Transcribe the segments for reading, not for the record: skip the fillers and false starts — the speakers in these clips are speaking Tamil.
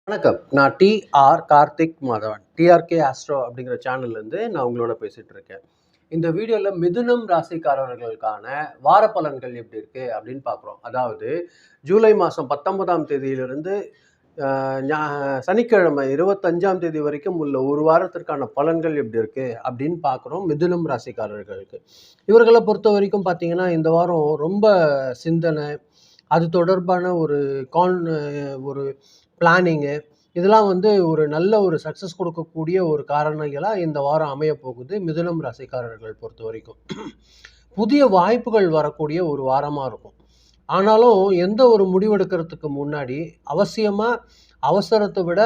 வணக்கம். நான் TR. Karthik Madhavan. TRK astro அப்படிங்கிற சேனல்லேருந்து நான் உங்களோட பேசிட்டு இருக்கேன். இந்த வீடியோல மிதுனம் ராசிக்காரர்களுக்கான வார பலன்கள் எப்படி இருக்கு அப்படின்னு பார்க்குறோம். அதாவது ஜூலை மாதம் 19ஆம் தேதியிலிருந்து அ ஞா சனிக்கிழமை 25ஆம் தேதி வரைக்கும் உள்ள ஒரு வாரத்திற்கான பலன்கள் எப்படி இருக்கு அப்படின்னு பார்க்குறோம் மிதுனம் ராசிக்காரர்களுக்கு. இவர்கள பொறுத்தவரைக்கும் பார்த்தீங்கன்னா, இந்த வாரம் ரொம்ப சிந்தனை, அது தொடர்பான ஒரு பிளானிங்கு இதெல்லாம் வந்து ஒரு நல்ல ஒரு சக்ஸஸ் கொடுக்கக்கூடிய ஒரு காரணிகளா இந்த வாரம் அமையப் போகுது மிதுனம் ராசிக்காரர்கள் பொறுத்தவரைக்கும். புதிய வாய்ப்புகள் வரக்கூடிய ஒரு வாரமா இருக்கும். ஆனாலும் எந்த ஒரு முடிவெடுக்கிறதுக்கு முன்னாடி அவசியமா அவசரத்த விட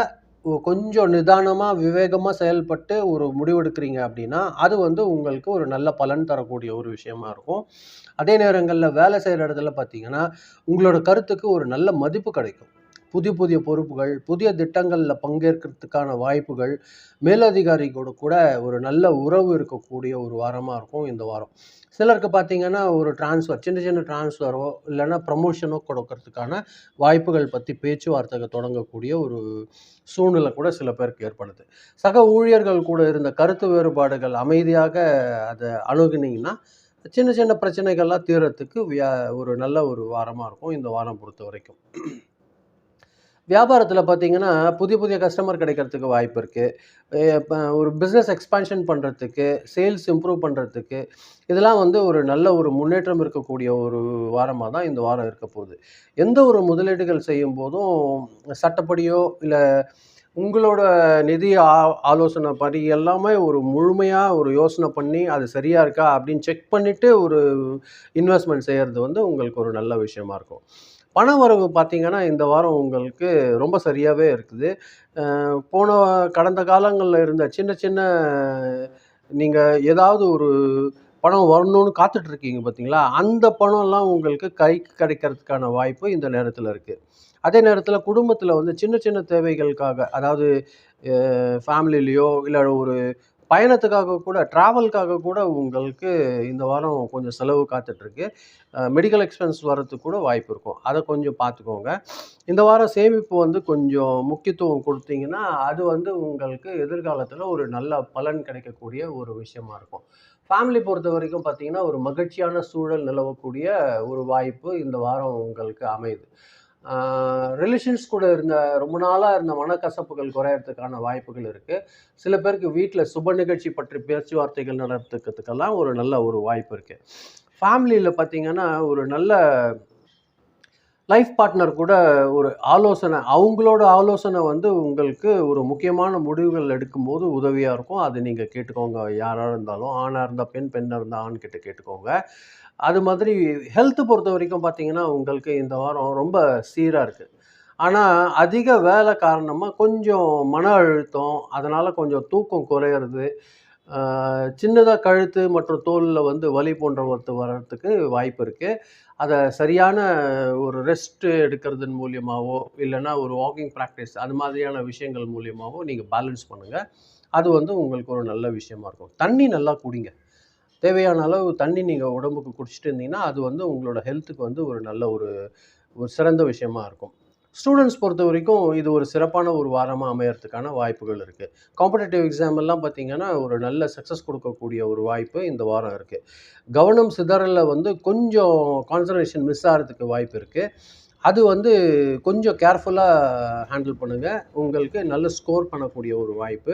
கொஞ்சம் நிதானமா, விவேகமா செயல்பட்டு ஒரு முடிவெடுக்கிறீங்க அப்படின்னா, அது வந்து உங்களுக்கு ஒரு நல்ல பலன் தரக்கூடிய ஒரு விஷயமா இருக்கும். அதே நேரங்கள்ல வேலை செய்ற இடத்துல பார்த்தீங்கன்னா, உங்களோட கருத்துக்கு ஒரு நல்ல மதிப்பு கிடைக்கும். புதிய புதிய பொறுப்புகள், புதிய திட்டங்கள்ல பங்கேற்கிறதுக்கான வாய்ப்புகள், மேலதிகாரிகளோட கூட ஒரு நல்ல உறவு இருக்கக்கூடிய ஒரு வாரமா இருக்கும் இந்த வாரம். சிலருக்கு பார்த்தீங்கன்னா, ஒரு ட்ரான்ஸ்ஃபர் சின்ன சின்ன ட்ரான்ஸ்ஃபரோ இல்லன்னா ப்ரமோஷனோ கொடுக்கறதுக்கான வாய்ப்புகள் பத்தி பேச்சுவார்த்தைகள் தொடங்கக்கூடிய ஒரு சூழ்நிலை கூட சில பேருக்கு ஏற்படுது. சக ஊழியர்கள் கூட இருந்த கருத்து வேறுபாடுகள் அமைதியாக அத அணுகுனீங்கன்னா, சின்ன சின்ன பிரச்சனைகள்லாம் தீர்றதுக்கு ஒரு நல்ல ஒரு வாரமா இருக்கும் இந்த வாரம் பொறுத்தவரைக்கும். வியாபாரத்தில பார்த்தீங்கன்னா, புதிய புதிய கஸ்டமர் கிடைக்கிறதுக்கு வாய்ப்பு இருக்கு. இப்ப ஒரு பிசினஸ் எக்ஸ்பான்ஷன் பண்றதுக்கு, சேல்ஸ் இம்ப்ரூவ் பண்றதுக்கு, இதெல்லாம் வந்து ஒரு நல்ல ஒரு முன்னேற்றம் இருக்கக்கூடிய ஒரு வாரமா தான் இந்த வாரம் இருக்கப்போகுது. எந்த ஒரு முதலீடுகள் செய்யும்போதும் சட்டப்படியோ, இல்ல உங்களோட நிதி ஆலோசனைப்படி எல்லாமே ஒரு முழுமையா ஒரு யோசனை பண்ணி, அது சரியா இருக்கா அப்படின்னு செக் பண்ணிட்டு ஒரு இன்வெஸ்ட்மென்ட் செய்யறது வந்து உங்களுக்கு ஒரு நல்ல விஷயமா இருக்கும். பண வரவு பார்த்தீங்கன்னா, இந்த வாரம் உங்களுக்கு ரொம்ப சரியாவே இருக்குது. போன கடந்த காலங்கள்ல இருந்த சின்ன சின்ன நீங்க ஏதாவது ஒரு பணம் வரணும்னு காத்துட்டு இருக்கீங்க பார்த்தீங்களா? அந்த பணம்லாம் உங்களுக்கு கைக்கு கிடைக்கிறதுக்கான வாய்ப்பு இந்த நேரத்தில இருக்கு. அதே நேரத்தில குடும்பத்தில வந்து சின்ன சின்ன தேவைகளுக்காக, அதாவது ஃபேமிலிலயோ இல்ல ஒரு பயணத்துக்காக கூட ட்ராவலுக்காக கூட உங்களுக்கு இந்த வாரம் கொஞ்சம் செலவு காத்துட்ருக்கு. மெடிக்கல் எக்ஸ்பென்ஸ் வரதுக்கு கூட வாய்ப்பு இருக்கும். அத கொஞ்சம் பார்த்துக்கோங்க. இந்த வாரம் சேமிப்பு வந்து கொஞ்சம் முக்கியத்துவம் குடுத்தீங்கன்னா, அது வந்து உங்களுக்கு எதிர்காலத்தில ஒரு நல்ல பலன் கிடைக்கக்கூடிய ஒரு விஷயமா இருக்கும். ஃபேமிலி பொறுத்தவரைக்கும் பார்த்தீங்கன்னா, ஒரு மகிழ்ச்சியான சூழல் நிலவக்கூடிய ஒரு வாய்ப்பு இந்த வாரம் உங்களுக்கு அமையுது. ஆ ரிலேஷன்ஸ் கூட இருந்த ரொம்ப நாளா இருந்த மனக்கசப்புகள் குறையறதுக்கான வாய்ப்புகள் இருக்கு. சில பேருக்கு வீட்ல சுப நிகழ்ச்சி பற்றி பேச்சுவார்த்தைகள் நடத்துறதுக்கெல்லாம் ஒரு நல்ல ஒரு வாய்ப்பு இருக்கு. ஃபேமிலில பார்த்தீங்கன்னா, ஒரு நல்ல லைஃப் பார்ட்னர் கூட ஒரு அவங்களோட ஆலோசனை வந்து உங்களுக்கு ஒரு முக்கியமான முடிவுகள் எடுக்கும்போது உதவியா இருக்கும். அது நீங்க கேட்டுக்கோங்க. யாரா இருந்தாலும். ஆணா இருந்தா பெண், பெண்ணா இருந்தா ஆண் கிட்ட கேட்டுக்கோங்க. அது மாதிரி ஹெல்த் பொறுத்தவரைக்கும் பார்த்தீங்கன்னா, உங்களுக்கு இந்த வாரம் ரொம்ப சீரா இருக்கு. ஆனா, அதிக வேலை காரணமா கொஞ்சம் மன அழுத்தம், அதனால கொஞ்சம் தூக்கம் குறையறது, ஆ சின்னதா கழுத்து மற்றும் தோள்ல வந்து வலி போன்றவத்து வர்றதுக்கு வாய்ப்பு இருக்கு. அத சரியான ஒரு ரெஸ்ட் எடுக்கிறதன் மூலியமாவோ, இல்லன்னா ஒரு வாக்கிங் பிராக்டிஸ் அது மாதிரியான விஷயங்கள் மூலியமாவோ நீங்க பேலன்ஸ் பண்ணுங்க. அது வந்து உங்களுக்கு ஒரு நல்ல விஷயமா இருக்கும். தண்ணி நல்லா குடிங்க. தேவையான அளவு தண்ணி நீங்க உடம்புக்கு குடிச்சிட்டு இருந்தீங்கன்னா, அது வந்து உங்களோட ஹெல்த்துக்கு வந்து ஒரு நல்ல ஒரு ஒரு சிறந்த விஷயமா இருக்கும். ஸ்டூடண்ட்ஸ் பொறுத்தவரைக்கும் இது ஒரு சிறப்பான ஒரு வாரமா அமையறதுக்கான வாய்ப்புகள் இருக்கு. காம்படிட்டிவ் எக்ஸாம் எல்லாம் பார்த்தீங்கன்னா, ஒரு நல்ல சக்சஸ் குடுக்கக்கூடிய ஒரு வாய்ப்பு இந்த வாரம் இருக்கு. கவனம் சிதறல்ல வந்து கொஞ்சம் கான்சன்ட்ரேஷன் மிஸ் ஆறதுக்கு வாய்ப்பு இருக்கு. அது வந்து கொஞ்சம் கேர்ஃபுல்லா ஹேண்டில் பண்ணுங்க. உங்களுக்கு நல்ல ஸ்கோர் பண்ணக்கூடிய ஒரு வாய்ப்பு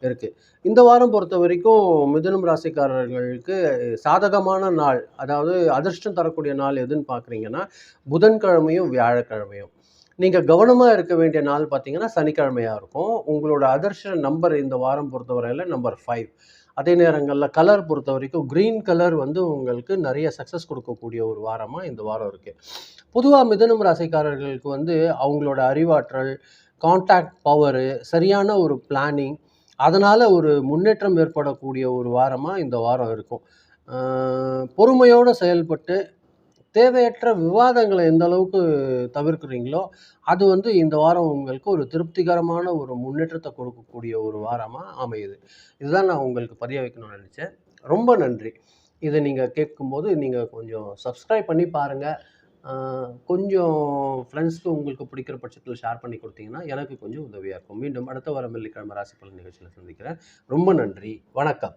இருக்கு. இந்த வாரம் பொறுத்தவரைக்கும் மிதுனம் ராசிக்காரர்களுக்கு சாதகமான நாள், அதாவது அதிர்ஷ்டம் தரக்கூடிய நாள் எதுன்னு பார்க்குறீங்கன்னா, புதன்கிழமையும், வியாழக்கிழமையும். நீங்க கவனமா இருக்க வேண்டிய நாள் பார்த்தீங்கன்னா, சனிக்கிழமையா இருக்கும். உங்களோட அதிர்ஷ்ட நம்பர் இந்த வாரம் பொறுத்தவரையில நம்பர் 5. அதே நேரங்கள்ல கலர் பொறுத்தவரைக்கும் கிரீன் கலர் வந்து உங்களுக்கு நெறைய சக்சஸ் குடுக்கக்கூடிய ஒரு வாரமா இந்த வாரம் இருக்கு. பொதுவா மிதுனம் ராசிக்காரர்களுக்கு வந்து அவங்களோட அறிவாற்றல், கான்டாக்ட் பவரு, சரியான ஒரு பிளானிங், அதனால ஒரு முன்னேற்றம் ஏற்படக்கூடிய ஒரு வாரமா இந்த வாரம் இருக்கும். ஆ பொறுமையோட செயல்பட்டு தேவையற்ற விவாதங்கள எந்த அளவுக்கு தவிர்க்கிறீங்களோ, அது வந்து இந்த வாரம் உங்களுக்கு ஒரு திருப்திகரமான ஒரு முன்னேற்றத்த கொடுக்கக்கூடிய ஒரு வாரமா அமையுது. இதுதான் நான் உங்களுக்கு பதிய வைக்கணும்னு நெனச்சேன். ரொம்ப நன்றி. இத நீங்க கேட்கும்போது நீங்க கொஞ்சம் சப்ஸ்கிரைப் பண்ணி பாருங்க. கொஞ்சம் ஃப்ரெண்ட்ஸ்க்கு உங்களுக்கு பிடிக்கிற பட்சத்தில் ஷேர் பண்ணி கொடுத்தீங்கன்னா எனக்கு கொஞ்சம் உதவியாக இருக்கும். மீண்டும் அடுத்த வாரம் வெள்ளிக்கிழமை ராசி பலன் நிகழ்ச்சியில் சந்திக்கிறேன். ரொம்ப நன்றி. வணக்கம்.